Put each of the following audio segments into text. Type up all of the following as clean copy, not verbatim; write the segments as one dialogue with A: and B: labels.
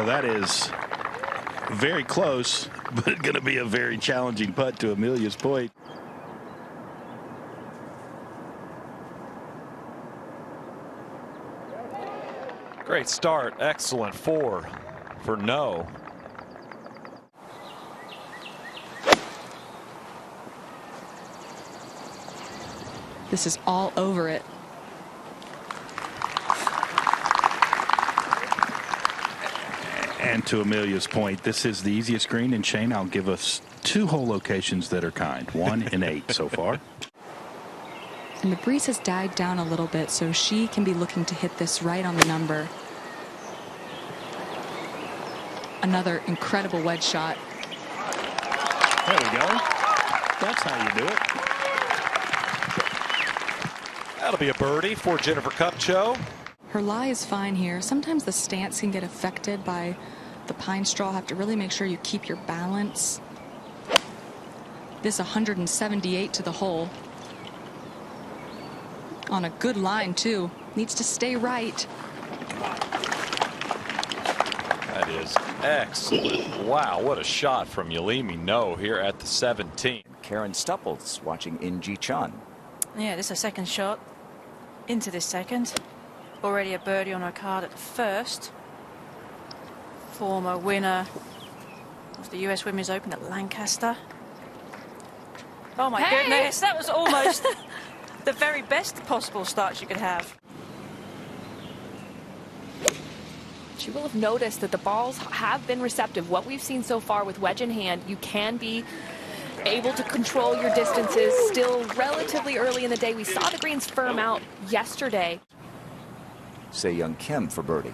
A: Oh, that is very close, but going to be a very challenging putt to Amelia's point.
B: Great start. Excellent 4 for no.
C: This is all over it.
A: And to Amelia's point, this is the easiest green, and Shane, I'll give us 2 hole locations that are kind. 1 and 8 so far.
C: And the breeze has died down a little bit, so she can be looking to hit this right on the number. Another incredible wedge shot.
A: There we go. That's how you do it.
B: That'll be a birdie for Jennifer Kupcho.
C: Her lie is fine here. Sometimes the stance can get affected by the pine straw. Have to really make sure you keep your balance. This 178 to the hole. On a good line, too. Needs to stay right.
B: That is excellent. Wow, what a shot from Yulimi No here at the 17.
D: Karen Stupples watching Minjee Lee.
E: Yeah, this is a second shot into this second. Already a birdie on her card at the first. Former winner of the US Women's Open at Lancaster. Oh my goodness, that was almost the very best possible start you could have.
F: She will have noticed that the balls have been receptive. What we've seen so far with wedge in hand, you can be able to control your distances still relatively early in the day. We saw the greens firm out yesterday.
D: Se-Young Kim for birdie.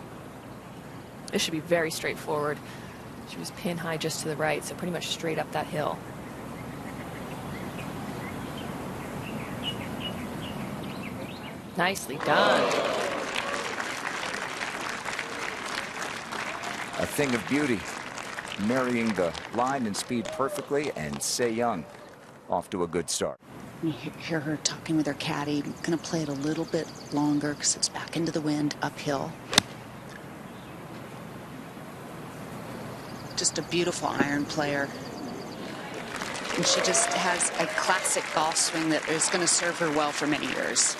F: This should be very straightforward. She was pin high just to the right, so pretty much straight up that hill. Nicely done.
D: A thing of beauty, marrying the line and speed perfectly, and Se-Young off to a good start.
G: You hear her talking with her caddy. Going to play it a little bit longer because it's back into the wind uphill. Just a beautiful iron player. And she just has a classic golf swing that is going to serve her well for many years.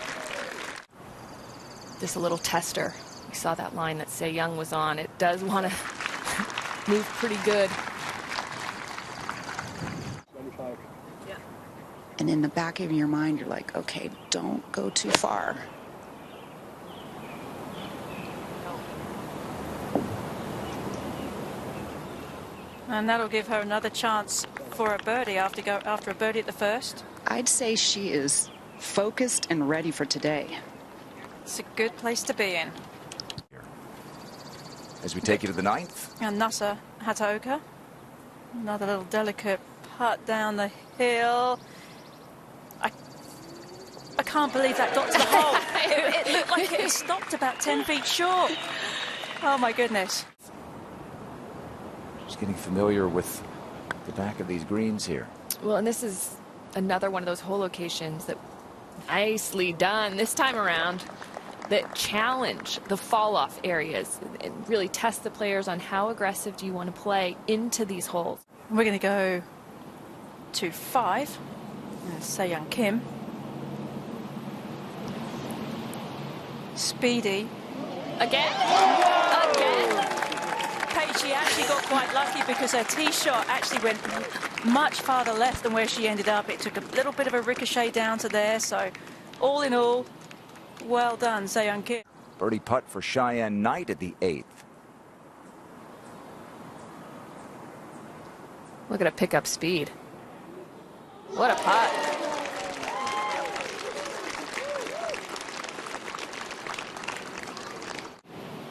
F: Just a little tester. We saw that line that Se-Young was on. It does want to move pretty good.
G: And in the back of your mind, you're like, okay, don't go too far.
E: And that'll give her another chance for a birdie after a birdie at the first.
G: I'd say she is focused and ready for today.
E: It's a good place to be in.
D: As we take you to the 9th.
E: And Nasa Hataoka. Another little delicate putt down the hill. I can't believe that got to the hole. It looked like it stopped about 10 feet short. Oh my goodness.
D: Just getting familiar with the back of these greens here.
F: Well, and this is another one of those hole locations that nicely done this time around that challenge the fall-off areas and really test the players on how aggressive do you want to play into these holes.
E: We're going to go to 5. Se-Young Kim. Speedy.
F: Again?
E: Paige, she actually got quite lucky because her tee shot actually went much farther left than where she ended up. It took a little bit of a ricochet down to there. So all in all, well done, Se-Young Kim.
D: Birdie putt for Cheyenne Knight at the 8th.
F: Look at her pick up speed. What a putt.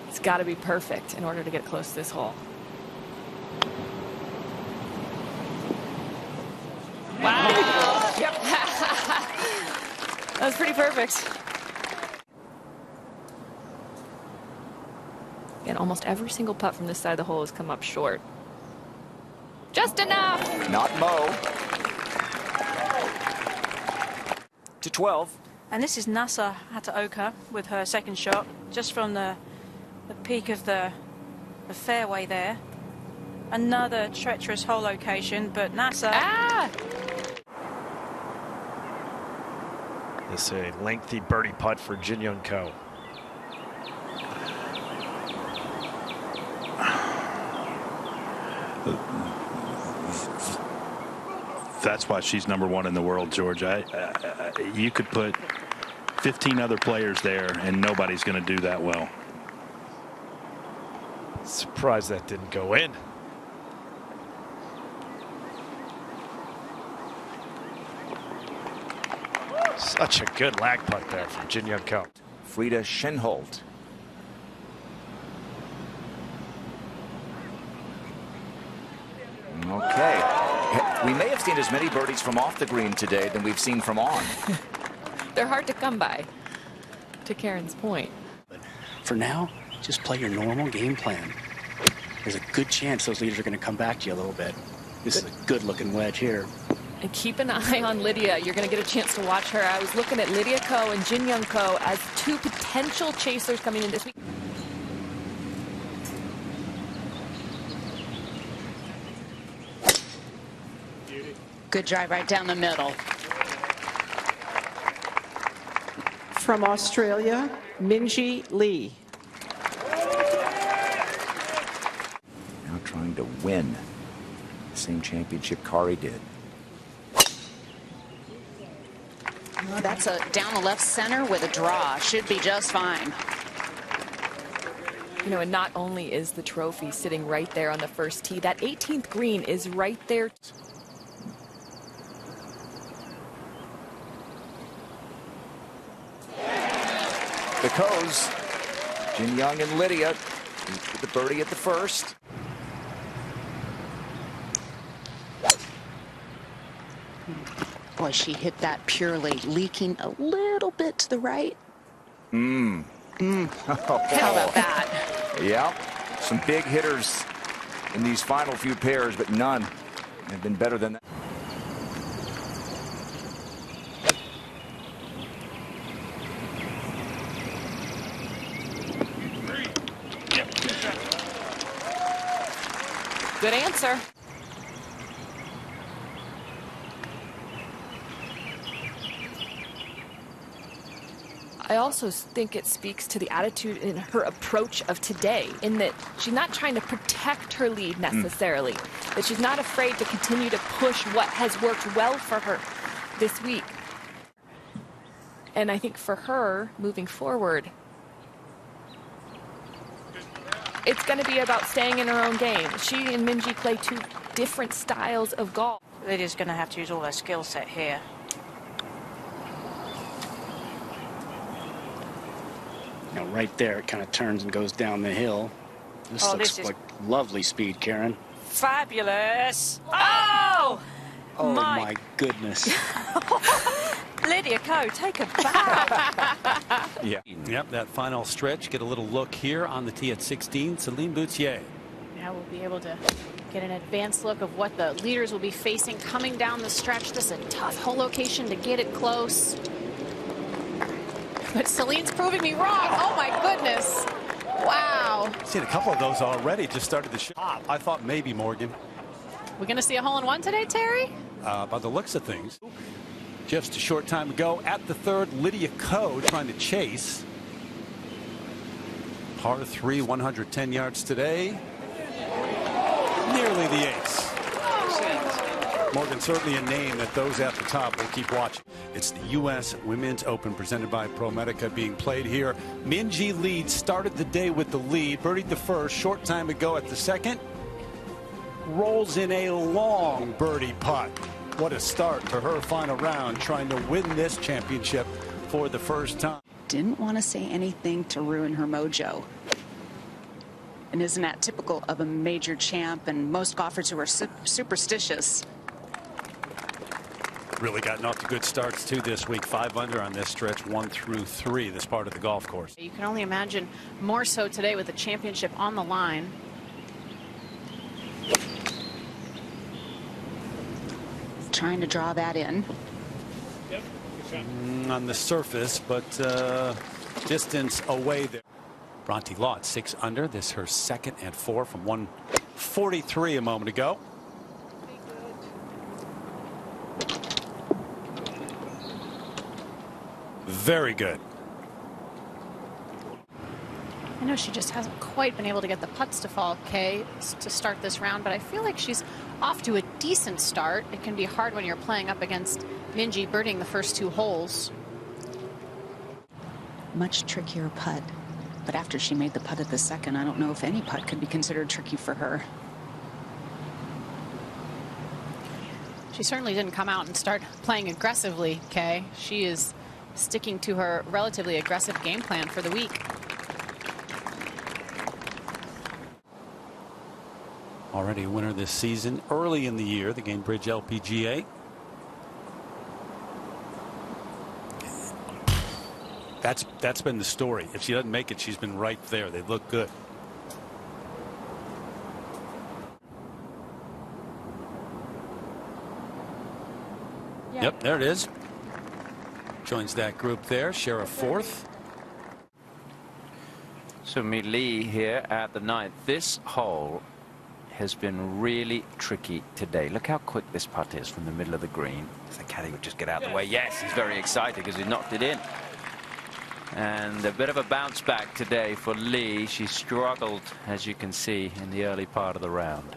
F: It's got to be perfect in order to get close to this hole. Wow. Yep. That was pretty perfect. And almost every single putt from this side of the hole has come up short. Just enough.
D: Not Mo. To 12.
E: And this is Nasa Hataoka with her second shot, just from the peak of the the fairway there. Another treacherous hole location, but NASA.
F: Ah!
H: This is a lengthy birdie putt for Jin Young Ko.
A: That's why she's #1 in the world, George. You could put 15 other players there, and nobody's going to do that well.
H: Surprised that didn't go in. Such a good lag putt there from Jin Young Ko.
D: Frida Schenhold. Okay. We may have seen as many birdies from off the green today than we've seen from on.
F: They're hard to come by, to Karen's point.
I: But for now, just play your normal game plan. There's a good chance those leaders are going to come back to you a little bit. This is a good-looking wedge here.
F: And keep an eye on Lydia. You're going to get a chance to watch her. I was looking at Lydia Ko and Jin Young Ko as two potential chasers coming in this week.
G: Good drive right down the middle.
J: From Australia, Minjee Lee.
D: Now trying to win the same championship Kari did.
G: Oh, that's a down the left center with a draw. Should be just fine.
F: You know, and not only is the trophy sitting right there on the first tee, that 18th green is right there.
D: The Ko's, Jin Young and Lydia, with the birdie at the first.
G: Boy, she hit that purely, leaking a little bit to the right. How about that?
D: Yeah, some big hitters in these final few pairs, but none have been better than that.
F: Good answer. I also think it speaks to the attitude in her approach of today, in that she's not trying to protect her lead necessarily, that she's not afraid to continue to push what has worked well for her this week. And I think for her, moving forward, it's going to be about staying in her own game. She and Minjee play two different styles of golf.
E: Lydia's going to have to use all her skill set here.
I: You know, right there, it kind of turns and goes down the hill. This looks like lovely speed, Karen.
E: Fabulous. Oh!
I: Oh, my goodness.
E: Lydia Ko, take a bow.
D: Yeah.
K: Yep, that final stretch. Get a little look here on the tee at 16. Celine Boutier.
L: Now we'll be able to get an advanced look of what the leaders will be facing coming down the stretch. This is a tough hole location to get it close. But Celine's proving me wrong. Oh, my goodness. Wow.
K: Seen a couple of those already. Just started the shot. I thought maybe Morgan.
L: We're going to see a hole-in-one today, Terry?
K: By the looks of things. Just a short time ago at the third, Lydia Ko trying to chase. Par 3, 110 yards today. Nearly the ace. Morgan, certainly a name that those at the top will keep watching. It's the U.S. Women's Open presented by Promedica being played here. Minjee Lee started the day with the lead, birdied the first, short time ago at the second. Rolls in a long birdie putt. What a start to her final round, trying to win this championship for the first time.
G: Didn't want to say anything to ruin her mojo. And isn't that typical of a major champ and most golfers who are superstitious?
K: Really gotten off to good starts too this week. 5 under on this stretch, 1 through 3, this part of the golf course.
L: You can only imagine more so today with the championship on the line.
G: Trying to draw that in.
K: On the surface, but distance away there. Bronte Lott 6 under. This her second and 4 from 143 a moment ago. Very good.
L: I know she just hasn't quite been able to get the putts to fall, Kay, to start this round, but I feel like she's off to a decent start. It can be hard when you're playing up against Minjee birdieing the first 2 holes.
G: Much trickier putt. But after she made the putt at the second, I don't know if any putt could be considered tricky for her.
L: She certainly didn't come out and start playing aggressively, Kay. She is sticking to her relatively aggressive game plan for the week.
K: Already a winner this season early in the year, the Gainbridge LPGA. That's been the story. If she doesn't make it, she's been right there. They look good.
L: Yeah.
K: Yep, there it is. Joins that group there. Share a 4th.
M: So Minjee Lee here at the 9th. This hole has been really tricky today. Look how quick this putt is from the middle of the green. If the caddy would just get out of the way. Yes, he's very excited because he knocked it in. And a bit of a bounce back today for Lee. She struggled, as you can see, in the early part of the round.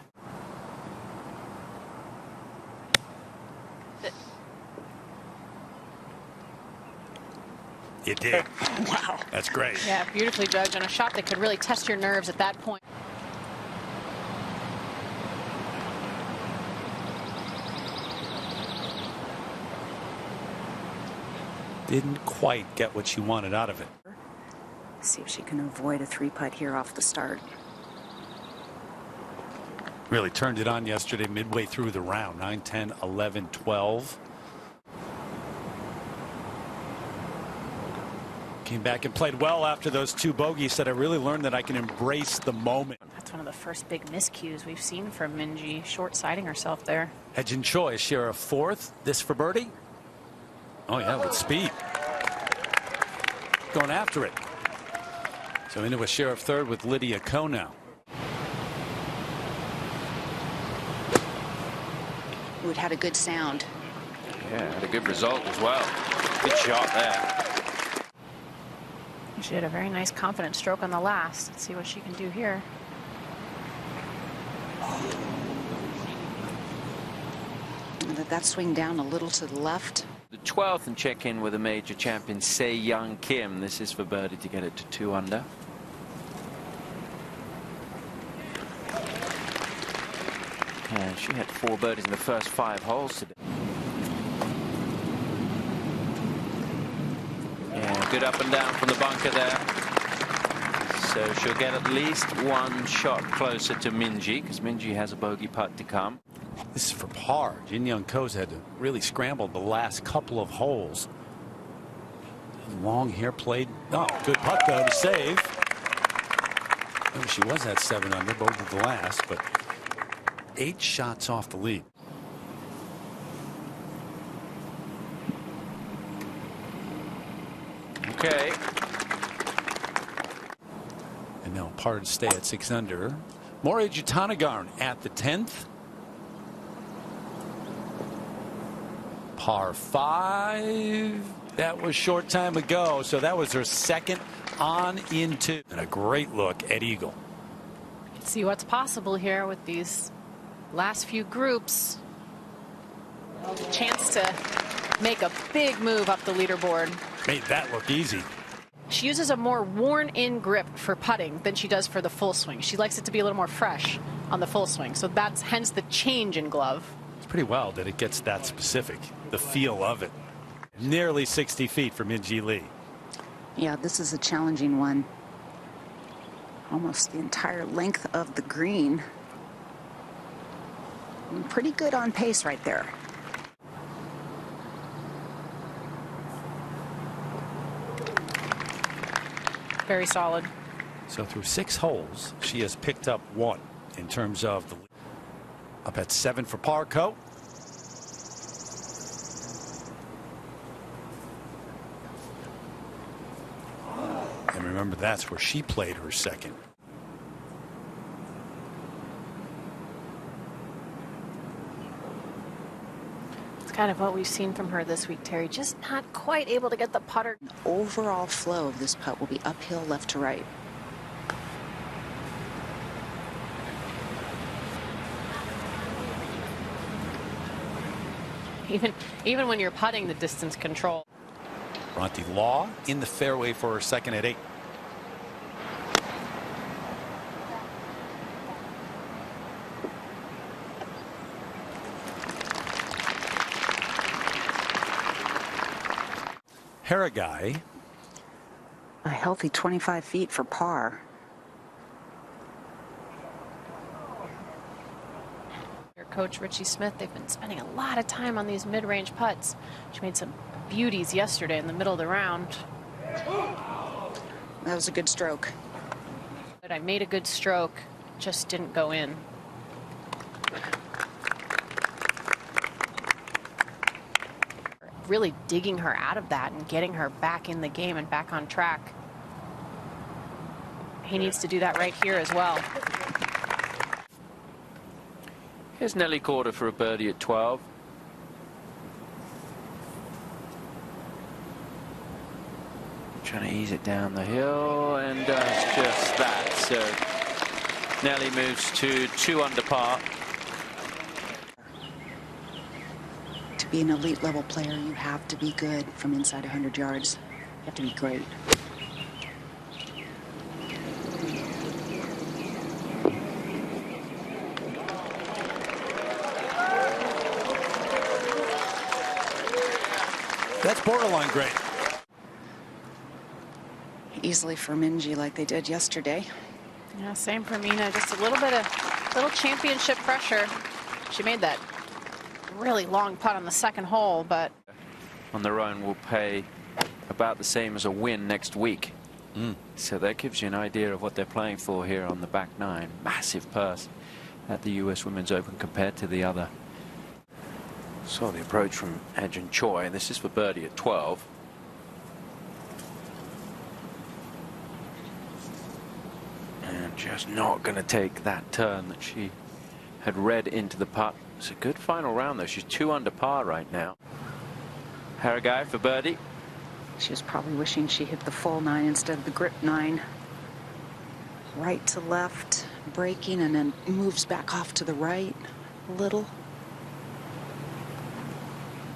K: You did.
G: Wow.
K: That's great.
L: Yeah, beautifully judged on a shot that could really test your nerves at that point.
K: Didn't quite get what she wanted out of it.
G: See if she can avoid a 3-putt here off the start.
K: Really turned it on yesterday midway through the round. 9, 10, 11, 12. Came back and played well after those 2 bogeys. Said I really learned that I can embrace the moment.
L: That's one of the first big miscues we've seen from Minjee, short-siding herself there.
K: Hedgen Choi share a 4th. This for birdie. Oh yeah, with speed. Going after it. So into a share of 3rd with Lydia Ko now.
G: It had a good sound.
M: Yeah, had a good result as well. Good shot there.
L: She had a very nice confident stroke on the last. Let's see what she can do here.
G: Let that swing down a little to the left.
M: The 12th and check in with a major champion, Se Young Kim. This is for birdie to get it to 2 under. And she had 4 birdies in the first 5 holes today. Yeah, good up and down from the bunker there. So she'll get at least 1 shot closer to Minjee, because Minjee has a bogey putt to come.
K: This is for par. Jin Young Ko's had to really scramble the last couple of holes. Long hair played. Oh, good putt though to save. Maybe she was at 7 under, bogeyed the last, but 8 shots off the lead.
M: Okay.
K: And now par to stay at 6 under. Morey Jutanugarn at the 10th. Par 5. That was short time ago, so that was her second on into. And a great look at Eagle.
L: See what's possible here with these last few groups. Chance to make a big move up the leaderboard.
K: Made that look easy.
L: She uses a more worn-in grip for putting than she does for the full swing. She likes it to be a little more fresh on the full swing, so that's hence the change in glove.
K: It's pretty wild that it gets that specific, the feel of it. Nearly 60 feet for Minjee Lee.
G: Yeah, this is a challenging one. Almost the entire length of the green. Pretty good on pace right there.
L: Very solid.
K: So through 6 holes, she has picked up 1 in terms of the lead. Up at 7 for par, Ko. And Remember, that's where she played her second.
L: It's kind of what we've seen from her this week, Terry. Just not quite able to get the putter.
G: The overall flow of this putt will be uphill left to right.
L: Even when you're putting, the distance control.
K: Bronte Law in the fairway for her second at 8. Harrigai.
G: A healthy 25 feet for par.
L: Coach Richie Smith, they've been spending a lot of time on these mid-range putts. She made some beauties yesterday in the middle of the round.
G: That was a good stroke.
L: But I made a good stroke, just didn't go in. Really digging her out of that and getting her back in the game and back on track. He needs to do that right here as well.
M: Here's Nelly Corder for a birdie at 12. Trying to ease it down the hill, and does just that. So Nelly moves to 2 under par.
G: To be an elite level player, you have to be good from inside 100 yards. You have to be great.
K: That's borderline great.
G: Easily for Minjee like they did yesterday.
L: Yeah, same for Mina. Just a little championship pressure. She made that really long putt on the second hole, but
M: On their own will pay about the same as a win next week. So that gives you an idea of what they're playing for here on the back 9. Massive purse at the US Women's Open compared to the other. So the approach from Adrian Choi. This is for birdie at 12. And just not going to take that turn that she had read into the putt. It's a good final round, though. She's 2 under par right now. Harrigai for birdie.
G: She was probably wishing she hit the full 9 instead of the grip 9. Right to left, braking, and then moves back off to the right a little.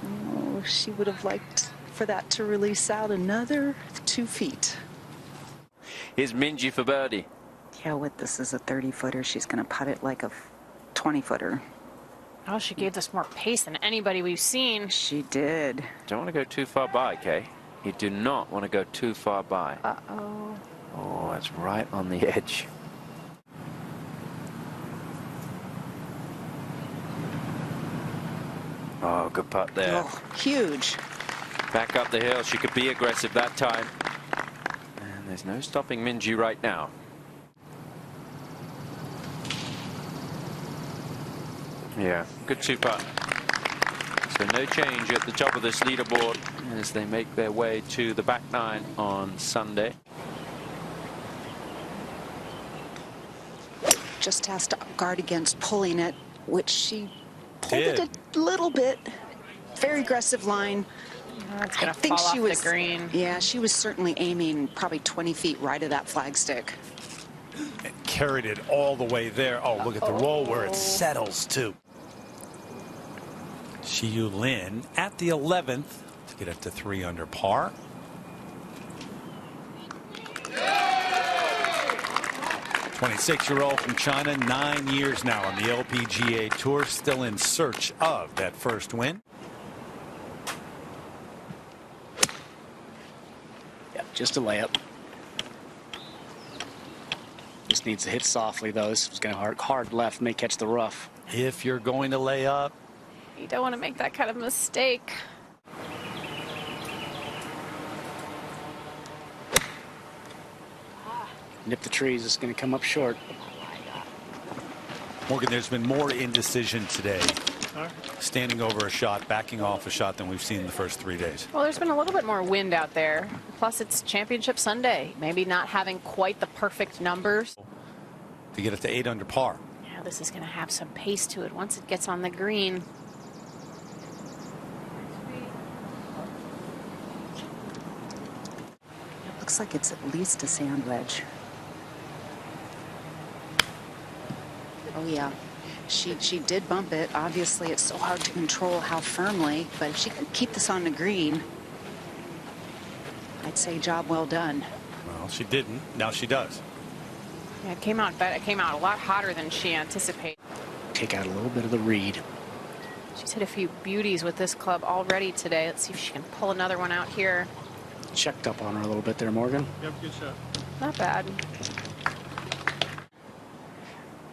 G: Oh, she would have liked for that to release out another 2 feet.
M: Here's Minjee for birdie.
G: Yeah, with this is a 30-footer. She's going to putt it like a 20-footer.
L: oh, she gave this more pace than anybody we've seen.
G: She did.
M: Don't want to go too far by, Kay. You do not want to go too far by.
L: Uh-oh.
M: Oh, that's right on the edge. Oh, good putt there.
G: Oh, huge.
M: Back up the hill. She could be aggressive that time. And there's no stopping Minjee right now. Yeah, good 2-putt. So no change at the top of this leaderboard as they make their way to the back 9 on Sunday.
G: Just has to guard against pulling it, which she pulled
K: Did.
G: it a little bit. Very aggressive line.
L: It's going to fall off the green.
G: Yeah, she was certainly aiming probably 20 feet right of that flagstick.
K: And carried it all the way there. Oh, look at the roll where it settles, too. Xiyu Lin at the 11th to get up to 3 under par. The 26-year-old from China, 9 years now on the LPGA Tour, still in search of that first win.
I: Yeah, just a layup. Just needs to hit softly, though. This was going to hard left, may catch the rough.
K: If you're going to lay up,
L: You don't want to make that kind of mistake.
I: Nip the trees. It's going to come up short.
K: Morgan, there's been more indecision today standing over a shot, backing off a shot than we've seen in the first 3 days.
L: Well, there's been a little bit more wind out there. Plus, it's Championship Sunday. Maybe not having quite the perfect numbers.
K: To get it to 8 under par.
L: Yeah, this is going to have some pace to it once it gets on the green.
G: It looks like it's at least a sand wedge. Oh, yeah. She did bump it. Obviously, it's so hard to control how firmly, but if she can keep this on the green, I'd say job well done.
K: Well, she didn't. Now she does.
L: Yeah, it came out a lot hotter than she anticipated.
I: Take out a little bit of the reed.
L: She's hit a few beauties with this club already today. Let's see if she can pull another one out here.
I: Checked up on her a little bit there, Morgan.
N: Yep, good shot.
L: Not bad.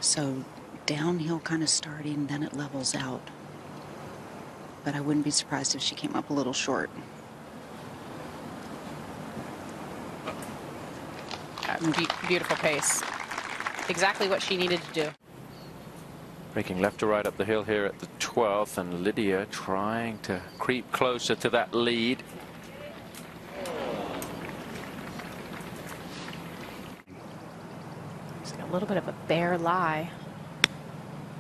G: So downhill kind of starting, then it levels out. But I wouldn't be surprised if she came up a little short.
L: Beautiful pace. Exactly what she needed to do.
M: Breaking left to right up the hill here at the 12th, and Lydia trying to creep closer to that lead.
L: She's got a little bit of a bare lie.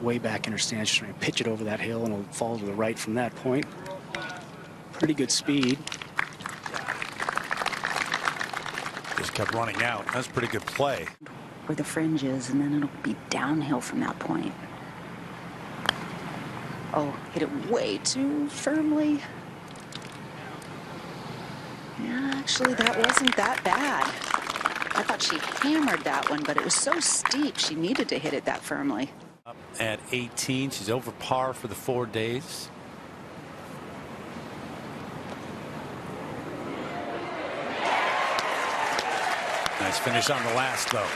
I: Way back in her stance, she's trying to pitch it over that hill, and it'll fall to the right from that point. Pretty good speed.
K: Just kept running out. That's pretty good play.
G: Where the fringe is, and then it'll be downhill from that point. Oh, hit it way too firmly. Yeah, actually, that wasn't that bad. I thought she hammered that one, but it was so steep, she needed to hit it that firmly.
K: Up at 18, she's over par for the 4 days. Nice finish on the last, though.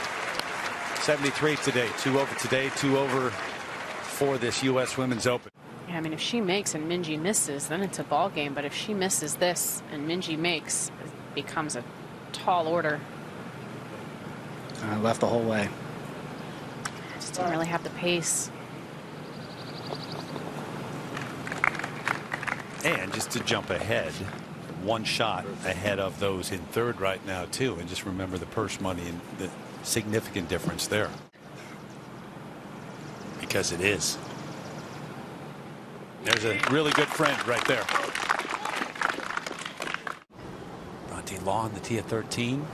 K: 73 today, 2 over today, 2 over for this U.S. Women's Open.
L: Yeah, I mean, if she makes and Minjee misses, then it's a ball game. But if she misses this and Minjee makes, it becomes a tall order.
I: Left the whole way.
L: Just didn't really have the pace.
K: And just to jump ahead, one shot ahead of those in third right now, too. And just remember the purse money and the significant difference there. Because it is. There's a really good friend right there. Bronte Law on the tee at 13.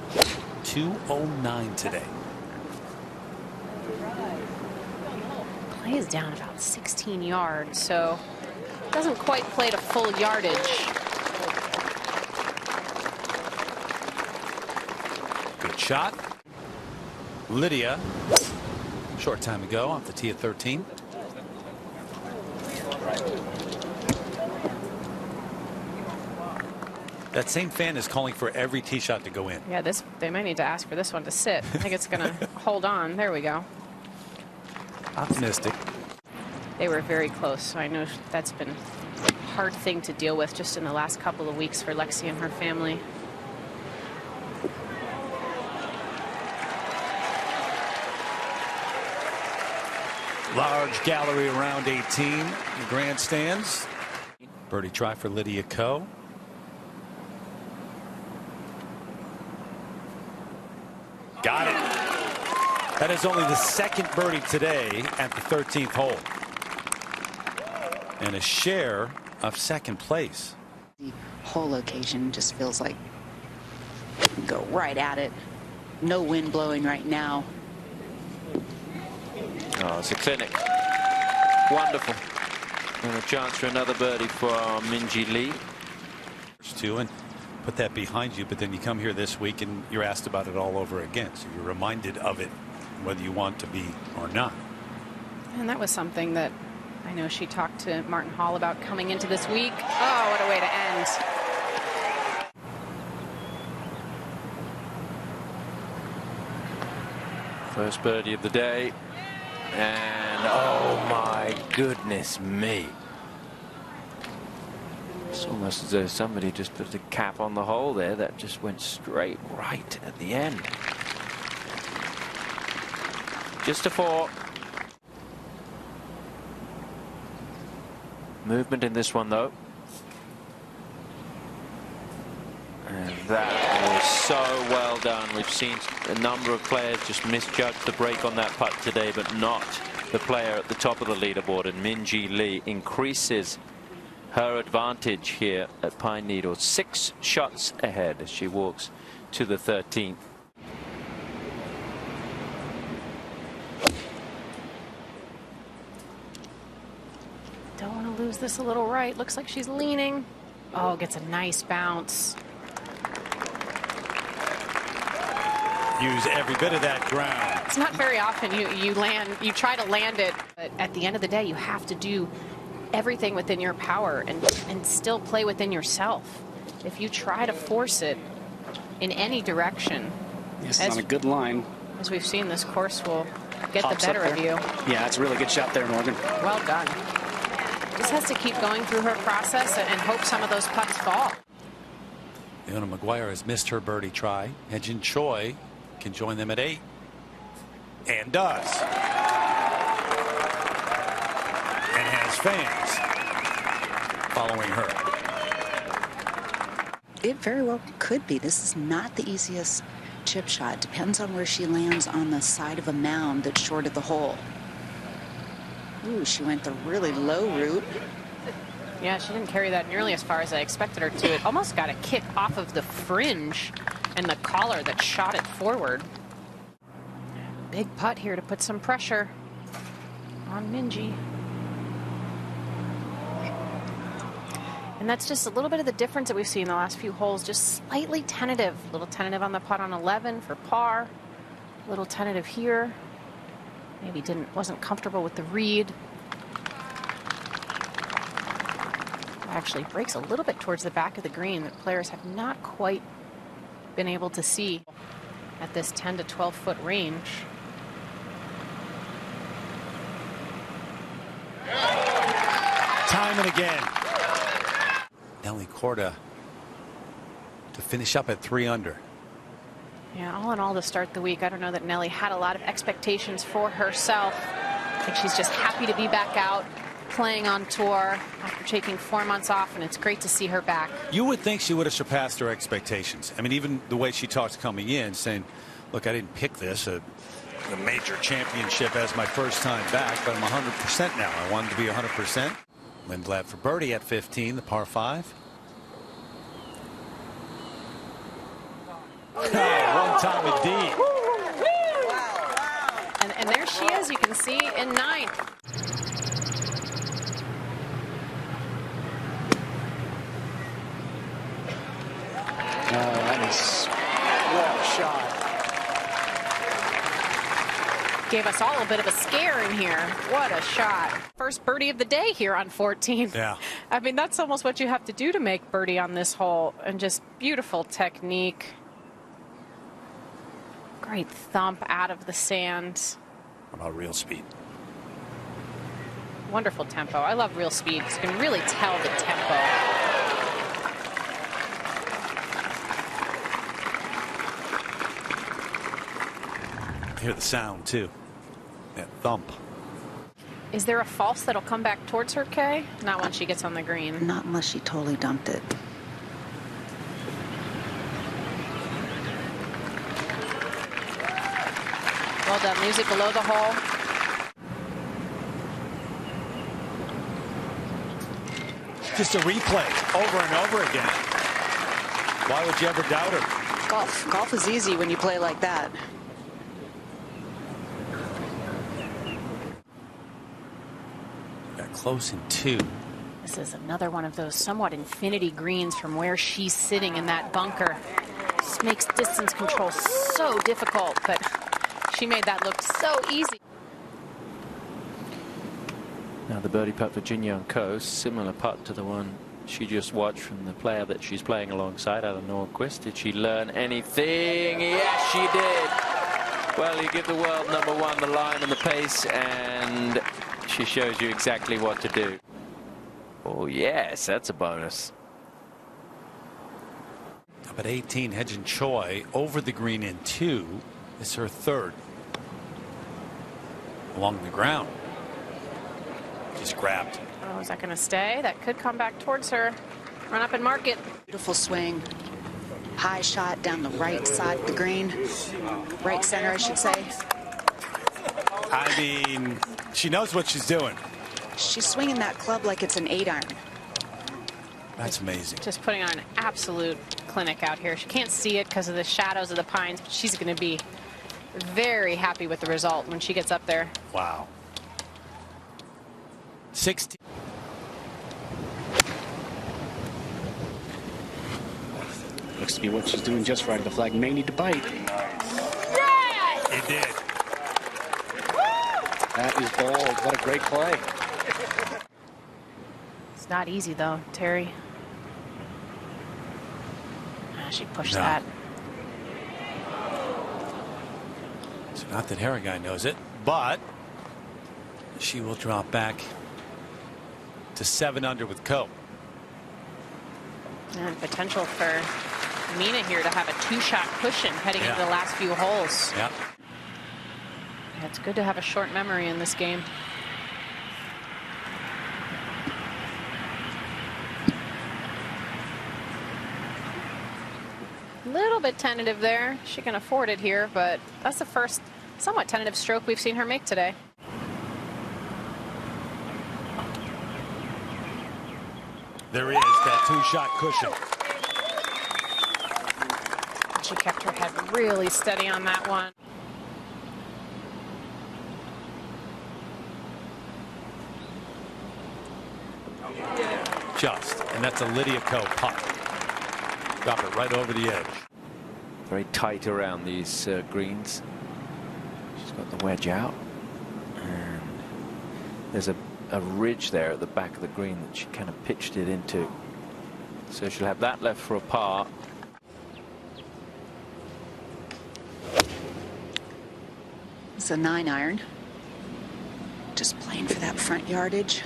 K: 209 today.
L: Play is down about 16 yards, so doesn't quite play to full yardage.
K: Good shot. Lydia, short time ago, off the tee at 13. That same fan is calling for every tee shot to go in.
L: Yeah, they might need to ask for this one to sit. I think it's going to hold on. There we go.
K: Optimistic.
L: They were very close, so I know that's been a hard thing to deal with just in the last couple of weeks for Lexi and her family.
K: Large gallery around 18. The grandstands. Birdie try for Lydia Ko. Got it. That is only the second birdie today at the 13th hole. And a share of second place.
G: The whole location just feels like go right at it. No wind blowing right now.
M: Oh, it's a clinic. Wonderful. And a chance for another birdie for Minjee Lee.
K: Two, and put that behind you, but then you come here this week and you're asked about it all over again. So you're reminded of it, whether you want to be or not.
L: And that was something that I know she talked to Martin Hall about coming into this week. Oh, what a way to end.
M: First birdie of the day. And oh my goodness me. It's almost as though somebody just put a cap on the hole there. That just went straight right at the end. Just a 4. movement in this one, though. And that was so well done. We've seen a number of players just misjudge the break on that putt today, but not the player at the top of the leaderboard. And Minjee Lee increases her advantage here at Pine Needle. 6 shots ahead as she walks to the 13th.
L: Don't want to lose this a little right. Looks like she's leaning. Oh, gets a nice bounce.
K: Use every bit of that ground.
L: It's not very often you try to land it, but at the end of the day, you have to do everything within your power and still play within yourself. If you try to force it in any direction,
I: this is on a good line.
L: As we've seen, this course will get
I: Pops
L: the better of you.
I: Yeah, it's a really good shot there, Morgan.
L: Well done. Just has to keep going through her process and hope some of those putts fall.
K: Leona Maguire has missed her birdie try. Hyejin Choi can join them at 8. And does. And has fans following her.
G: It very well could be. This is not the easiest chip shot. Depends on where she lands on the side of a mound that's short of the hole. Ooh, she went the really low route.
L: Yeah, she didn't carry that nearly as far as I expected her to. It almost got a kick off of the fringe and the collar that shot it forward. Big putt here to put some pressure on Minjee. And that's just a little bit of the difference that we've seen in the last few holes. Just slightly tentative. A little tentative on the putt on 11 for par. A little tentative here. Maybe wasn't comfortable with the read. Actually breaks a little bit towards the back of the green that players have not quite been able to see at this 10 to 12 foot range.
K: Time and again. Nelly Korda to finish up at 3 under.
L: Yeah, all in all to start the week, I don't know that Nelly had a lot of expectations for herself. I think she's just happy to be back out playing on tour after taking 4 months off, and it's great to see her back.
K: You would think she would have surpassed her expectations. I mean, even the way she talks coming in, saying, look, I didn't pick this, the major championship as my first time back, but I'm 100% now. I wanted to be 100%. Lindblad for birdie at 15, the par 5. Oh, one time indeed.
L: And there she is, you can see, in 9th.
I: That is what a shot.
L: Gave us all a bit of a scare in here. What a shot. First birdie of the day here on 14.
K: Yeah.
L: I mean, that's almost what you have to do to make birdie on this hole. And just beautiful technique. Great thump out of the sand.
K: What about real speed?
L: Wonderful tempo. I love real speed. You can really tell the tempo.
K: Hear the sound too. That thump.
L: Is there a false that'll come back towards her, Kay? Not when she gets on the green.
G: Not unless she totally dumped it.
L: Well done. Music below the hole.
K: Just a replay over and over again. Why would you ever doubt her?
G: Golf is easy when you play like that.
K: Got close in 2.
L: This is another one of those somewhat infinity greens from where she's sitting in that bunker. This makes distance control so difficult, but she made that look so easy.
M: Now the birdie putt for Jin Young Ko, similar putt to the one she just watched from the player that she's playing alongside, Adam Nordquist. Did she learn anything? Yes, she did. Well, you give the world number 1 the line and the pace, and she shows you exactly what to do. Oh, yes, that's a bonus.
K: Up at 18, Hyejin Choi over the green in 2. It's her 3rd. Along the ground. Just grabbed.
L: Oh, is that going to stay? That could come back towards her. Run up and mark it.
G: Beautiful swing. High shot down the right side of the green. Right center, I should say.
K: I mean, she knows what she's doing.
G: She's swinging that club like it's an 8-iron.
K: That's amazing.
L: Just putting on an absolute clinic out here. She can't see it because of the shadows of the pines, but she's going to be very happy with the result when she gets up there.
K: Wow. 16.
I: Looks to be what she's doing just right. The flag may need to bite.
K: It did.
I: That is bold. What a great play.
L: It's not easy, though, Terry. She pushed
K: No.
L: that.
K: It's not that Harrigan knows it, but she will drop back to 7 under with Coe.
L: And potential for Mina here to have a 2-shot cushion heading into the last few holes.
K: Yeah.
L: Yeah, it's good to have a short memory in this game. A little bit tentative there. She can afford it here, but that's the first somewhat tentative stroke we've seen her make today.
K: There is that 2-shot cushion.
L: She kept her head really steady on that one.
K: Just, and that's a Lydia Ko putt. Drop it right over the edge.
M: Very tight around these greens. She's got the wedge out. And there's a ridge there at the back of the green that she kind of pitched it into. So she'll have that left for a par.
G: It's a 9-iron. Just playing for that front yardage.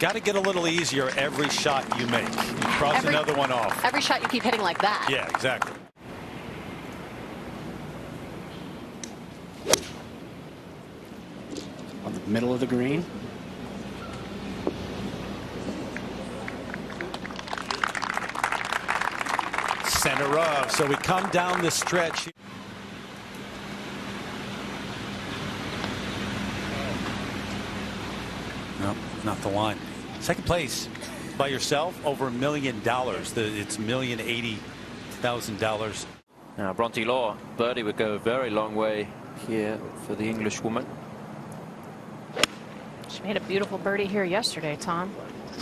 K: Got to get a little easier every shot you make. You cross another one off.
L: Every shot you keep hitting like that.
K: Yeah, exactly.
I: On the middle of the green.
K: Center of. So we come down the stretch. No, not the one. Second place by yourself, over $1 million. It's $1,080,000.
M: Now, Bronte Law, birdie would go a very long way here for the English woman.
L: She made a beautiful birdie here yesterday, Tom.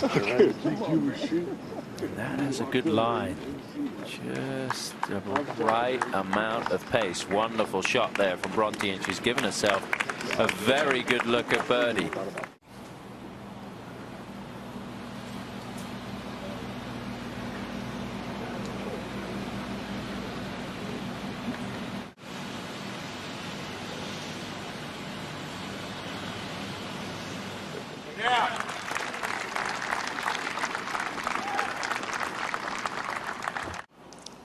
M: And that is a good line. Just the right amount of pace. Wonderful shot there from Bronte, and she's given herself a very good look at birdie.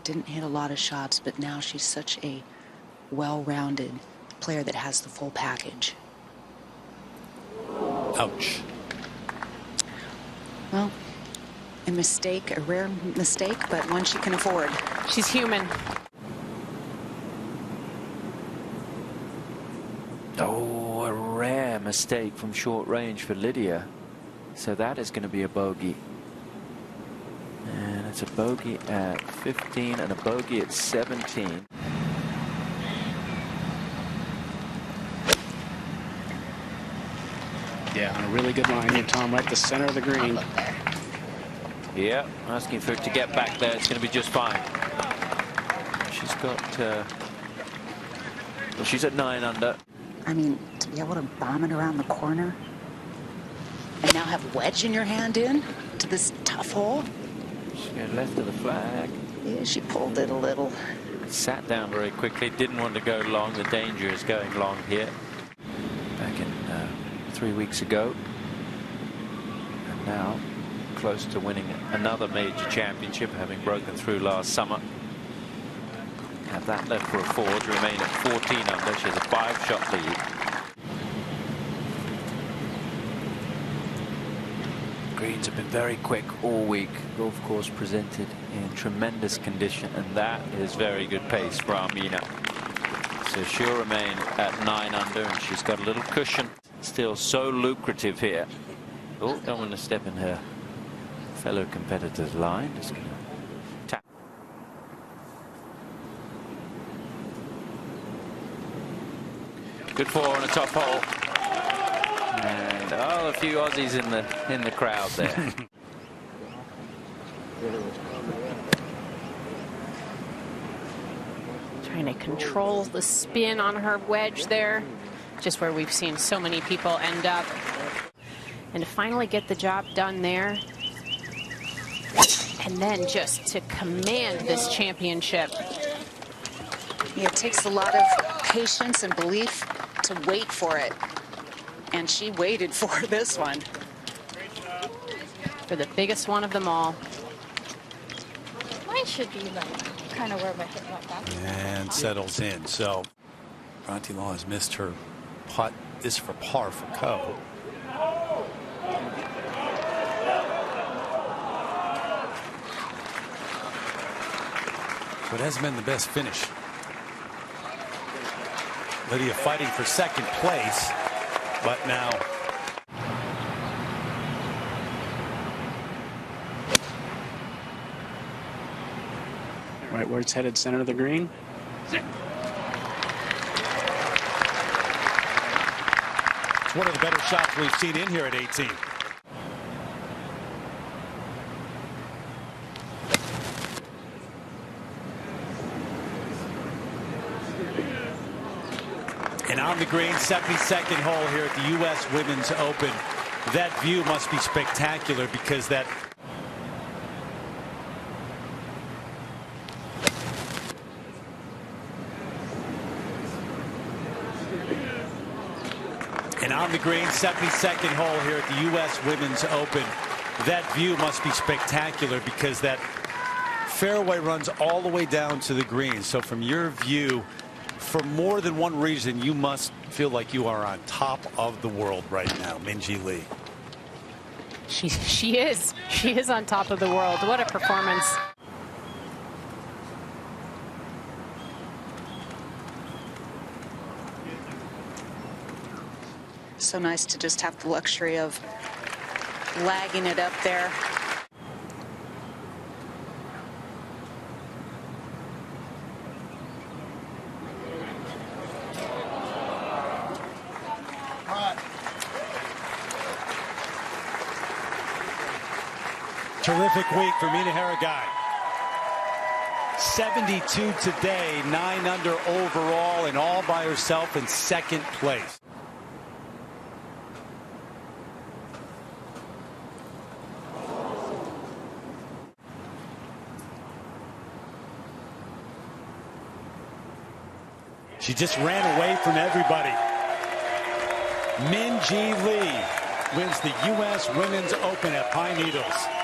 G: Didn't hit a lot of shots, but now she's such a well-rounded player that has the full package.
K: Ouch.
G: Well, a mistake, a rare mistake, but one she can afford.
L: She's human.
M: Oh, a rare mistake from short range for Lydia. So that is going to be a bogey. And it's a bogey at 15 and a bogey at 17.
I: Yeah, on a really good line here, Tom, right at the center of the green.
M: Yeah, asking for it to get back there. It's going to be just fine. She's got, well, she's at 9 under.
G: I mean, to be able to bomb it around the corner and now have wedge in your hand in to this tough hole.
M: She got left of the flag.
G: Yeah, she pulled it a little.
M: Sat down very quickly. Didn't want to go long. The danger is going long here. Back in 3 weeks ago. And now close to winning another major championship, having broken through last summer. Have that left for a 4 to remain at 14 under. She has a 5-shot lead. greens have been very quick all week. Golf course presented in tremendous condition, and that is very good pace for Armina. So she'll remain at 9 under, and she's got a little cushion. Still so lucrative here. Oh, don't want to step in her fellow competitor's line. Just going to tap. Good four on a top hole. And oh, a few Aussies in the crowd there.
L: Trying to control the spin on her wedge there, just where we've seen so many people end up. And to finally get the job done there, and then just to command this championship.
G: Yeah, it takes a lot of patience and belief to wait for it. And she waited for this one.
L: For the biggest one of them all.
N: Mine should be like kind of where my hip went back.
K: And settles in. So Bronte Law has missed her putt. This for par for Ko. But it hasn't been the best finish. Lydia fighting for second place, but now
I: Right where it's headed, center of the green.
K: it's one of the better shots we've seen in here at 18. And on the green, 72nd hole here at the U.S. Women's Open. That view must be spectacular because that and on the green, 72nd hole here at the U.S. Women's Open. That view must be spectacular because that fairway runs all the way down to the green. So from your view, for more than one reason, you must feel like you are on top of the world right now, Minjee Lee.
L: She is. She is on top of the world. What a performance.
G: So nice to just have the luxury of lagging it up there.
K: Terrific week for Mina Haragai. 72 today, 9 under overall, and all by herself in second place. She just ran away from everybody. Minjee Lee wins the U.S. Women's Open at Pine Needles.